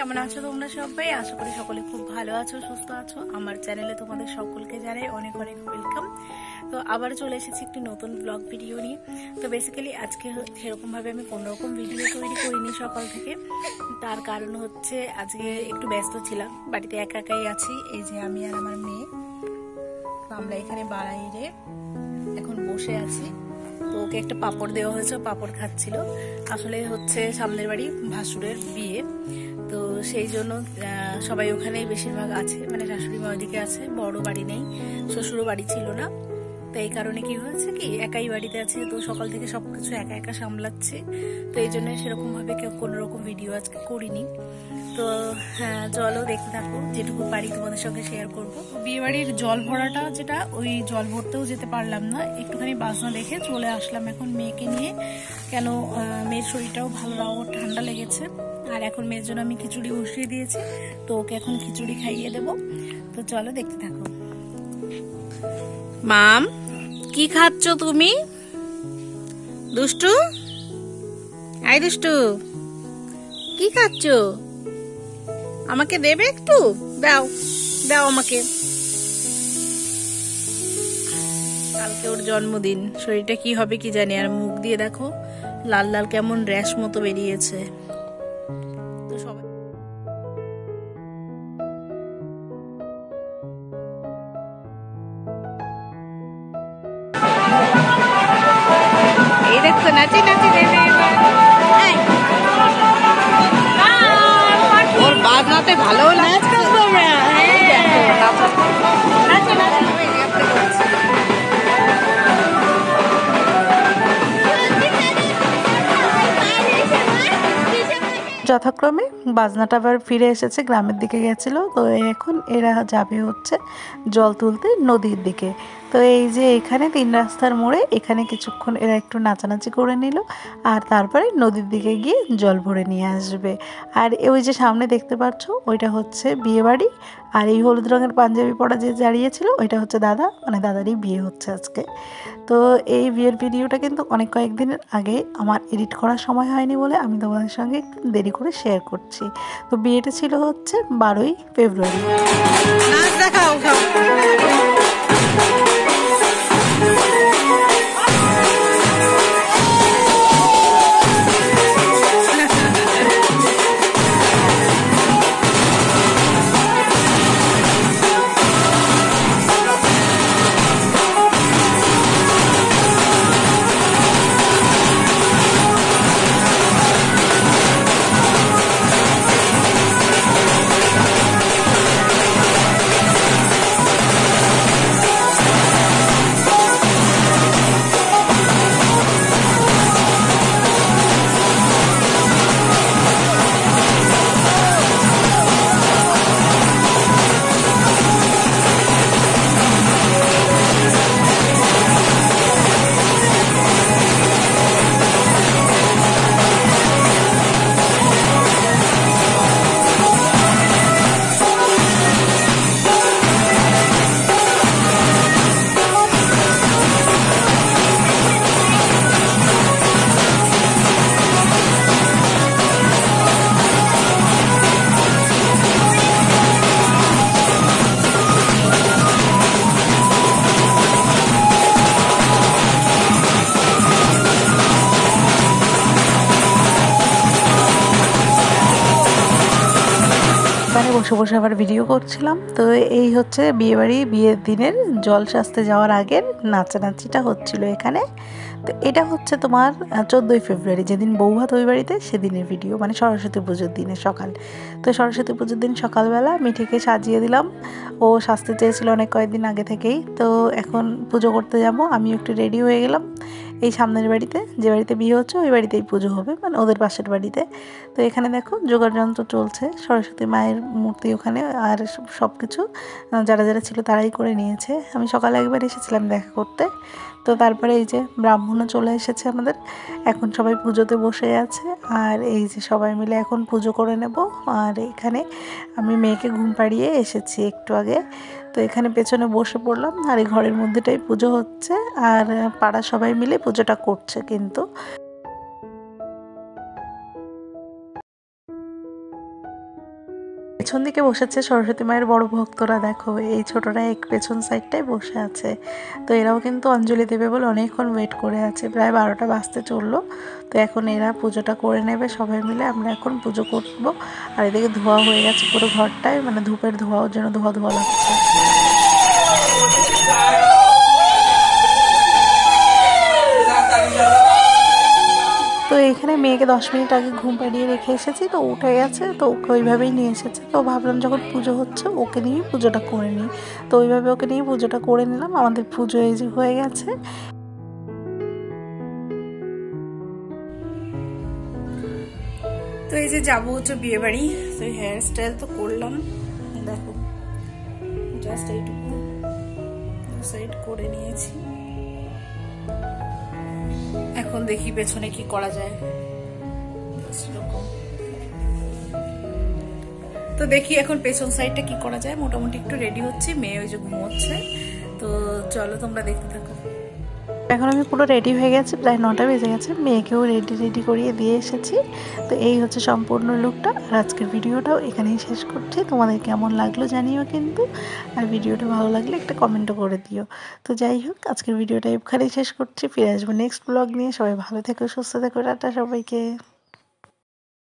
কেমন আছো তোমরা সবাই? আশা করি সকলে খুব ভালো আছো, সুস্থ আছো। আমার চ্যানেলে তোমাদের সকলকে জানাই অনেক অনেক ওয়েলকাম। তো আবার চলে এসেছি একটি নতুন ব্লগ ভিডিও নিয়ে। তো বেসিক্যালি আজকে সেরকমভাবে আমি কোনোরকম ভিডিও তৈরি করিনি সকাল থেকে। তার কারণ হচ্ছে আজকে একটু ব্যস্ত ছিলাম, বাড়িতে একা একাই আছি। এই যে আমি আর আমার মেয়ে, তো আমরা এখানে বাইরে এখন বসে আছি। তো ওকে একটা পাপড় দেওয়া হয়েছে, পাপড় খাচ্ছিল। আসলে হচ্ছে সামনের বাড়ি ভাসুরের বিয়ে, তো সেই জন্য সবাই ওখানেই বেশিরভাগ আছে, মানে শাশুড়ি মা ওইদিকে আছে, বড় বাড়ি নেই, শ্বশুরও বাড়ি ছিল না। তো এই কারণে কি হয়েছে কি একাই বাড়িতে আছে, তো সকাল থেকে সবকিছু একা একা সামলাচ্ছে। তো এই জন্য সেরকম ভাবে কেউ কোনো রকম ভিডিও আজকে করিনি। তো হ্যাঁ, চলো দেখতে থাকো, যেটুকু পারি তোমাদের সঙ্গে শেয়ার করবো। বিয়ে বাড়ির জল ভরাটা যেটা, ওই জল ভরতেও যেতে পারলাম না, একটুখানি বাজনা দেখে চলে আসলাম এখন মেয়েকে নিয়ে। কেন মেয়ের শরীরটাও ভালো না, ওর ঠান্ডা লেগেছে। আর এখন মেয়ের জন্য আমি খিচুড়ি বসিয়ে দিয়েছি, তো ওকে এখন খিচুড়ি খাইয়ে দেবো। তো চলো দেখতে থাকো। মাম, কি খাচ্ছ তুমি? দুষ্টু, আই দুষ্টু, কি খাচ্ছ? আমাকে দেবে একটু? দাও দাও আমাকে। কালকে ওর জন্মদিন, শরীরটা কি হবে কি জানি। আর মুখ দিয়ে দেখো লাল লাল কেমন র্যাশ মতো বেরিয়েছে। তো সবাই এই দেখো নাচি নাচি দেবে ওর বাজনাতে ভালো লাগে। যথাক্রমে বাজনাটা আবার ফিরে এসেছে, গ্রামের দিকে গেছিল। তো এখন এরা যাবে হচ্ছে জল তুলতে নদীর দিকে। তো এই যে এখানে 3 রাস্তার মোড়ে এখানে কিছুক্ষণ এরা একটু নাচানাচি করে নিল, আর তারপরে নদীর দিকে গিয়ে জল ভরে নিয়ে আসবে। আর ওই যে সামনে দেখতে পাচ্ছ ওইটা হচ্ছে বিয়ে বাড়ি। আর এই হলুদ রঙের পাঞ্জাবি পরা যে দাঁড়িয়েছিল ওইটা হচ্ছে দাদা, মানে দাদারই বিয়ে হচ্ছে আজকে। তো এই বিয়ের ভিডিওটা কিন্তু অনেক কয়েকদিনের আগে আমার এডিট করার সময় হয়নি বলে আমি তোমাদের সঙ্গে একটু দেরি করে শেয়ার করছি। তো বিয়েটা ছিল হচ্ছে 12ই ফেব্রুয়ারি। বসে বসে আবার ভিডিও করছিলাম। তো এই হচ্ছে বিয়ের দিনের জল সাজতে যাওয়ার আগের নাচানাচিটা হচ্ছিল এখানে। তো এটা হচ্ছে তোমার 14ই ফেব্রুয়ারি, যেদিন বৌভাত ওই বাড়িতে, সেদিনের ভিডিও, মানে সরস্বতী পুজোর দিনে সকাল। তো সরস্বতী পুজোর দিন সকালবেলা মিঠিকে সাজিয়ে দিলাম। ও সাজতে চেয়েছিল অনেক কয়েকদিন আগে থেকেই। তো এখন পুজো করতে যাব, আমি একটু রেডি হয়ে গেলাম। এই সামনের বাড়িতে, যে বাড়িতে বিয়ে হচ্ছে ওই বাড়িতেই পুজো হবে, মানে ওদের পাশের বাড়িতে। তো এখানে দেখো জোগাড় যন্ত্র চলছে, সরস্বতী মায়ের মূর্তি ওখানে, আর সব কিছু যারা যারা ছিল তারাই করে নিয়েছে। আমি সকালে একবার এসেছিলাম দেখা করতে। তো তারপরে এই যে ব্রাহ্মণও চলে এসেছে আমাদের, এখন সবাই পুজোতে বসে আছে। আর এই যে সবাই মিলে এখন পুজো করে নেব। আর এখানে আমি মেয়েকে ঘুম পাড়িয়ে এসেছি একটু আগে। তো এখানে পেছনে বসে পড়লাম, আর এই ঘরের মধ্যেটাই পুজো হচ্ছে, আর পাড়া সবাই মিলে পুজোটা করছে কিন্তু। পেছন দিকে বসেছে সরস্বতী মায়ের বড় ভক্তরা, দেখো এই ছোটরা এক পেছন সাইডটায় বসে আছে। তো এরাও কিন্তু অঞ্জলি দেবে বলে অনেকক্ষণ ওয়েট করে আছে, প্রায় 12টা বাজতে চললো। তো এখন এরা পুজোটা করে নেবে সবাই মিলে, আমরা এখন পুজো করবো। আর এদিকে ধোয়া হয়ে গেছে পুরো ঘরটায়, মানে ধূপের ধোঁয়ার জন্য ধোয়া ধোয়া লাগছে। তো এখানে মেয়েকে 10 মিনিট আগে ঘুম পাড়িয়ে রেখে এসেছি, তো উঠে গেছে, তো ওকে ওইভাবেই নিয়ে এসেছে। তো ভাবলাম যখন পুজো হচ্ছে ওকে নিয়েই পুজোটা করে নিই, তো ওইভাবে ওকে নিয়েই পুজোটা করে নিলাম। আমাদের পুজো এই যে হয়ে গেছে। তো এই যে যাবো হচ্ছে বিয়ে বাড়ি, তো হেয়ার স্টাইল তো করলাম, দেখো জাস্ট এইটুকু সাইড করে নিয়েছি। এখন দেখি পেছনে কি করা যায়। তো দেখি এখন পেছন সাইডটা কি করা যায়। মোটামুটি একটু রেডি হচ্ছে, মেয়ে ওই যে ঘুমোচ্ছে। তো চলো তোমরা দেখতে থাকো। এখন আমি পুরো রেডি হয়ে গেছি, প্রায় 9টা বেজে গেছে, মেয়েকেও রেডি করিয়ে দিয়ে এসেছি। তো এই হচ্ছে সম্পূর্ণ লুকটা। আর আজকের ভিডিওটাও এখানেই শেষ করছি। তোমাদের কেমন লাগলো জানিও কিন্তু, আর ভিডিওটা ভালো লাগলে একটা কমেন্টও করে দিও। তো যাই হোক, আজকের ভিডিওটা এখানেই শেষ করছি, ফিরে আসবো নেক্সট ব্লগ নিয়ে। সবাই ভালো থেকো, সুস্থ থেকো, টাটা সবাইকে।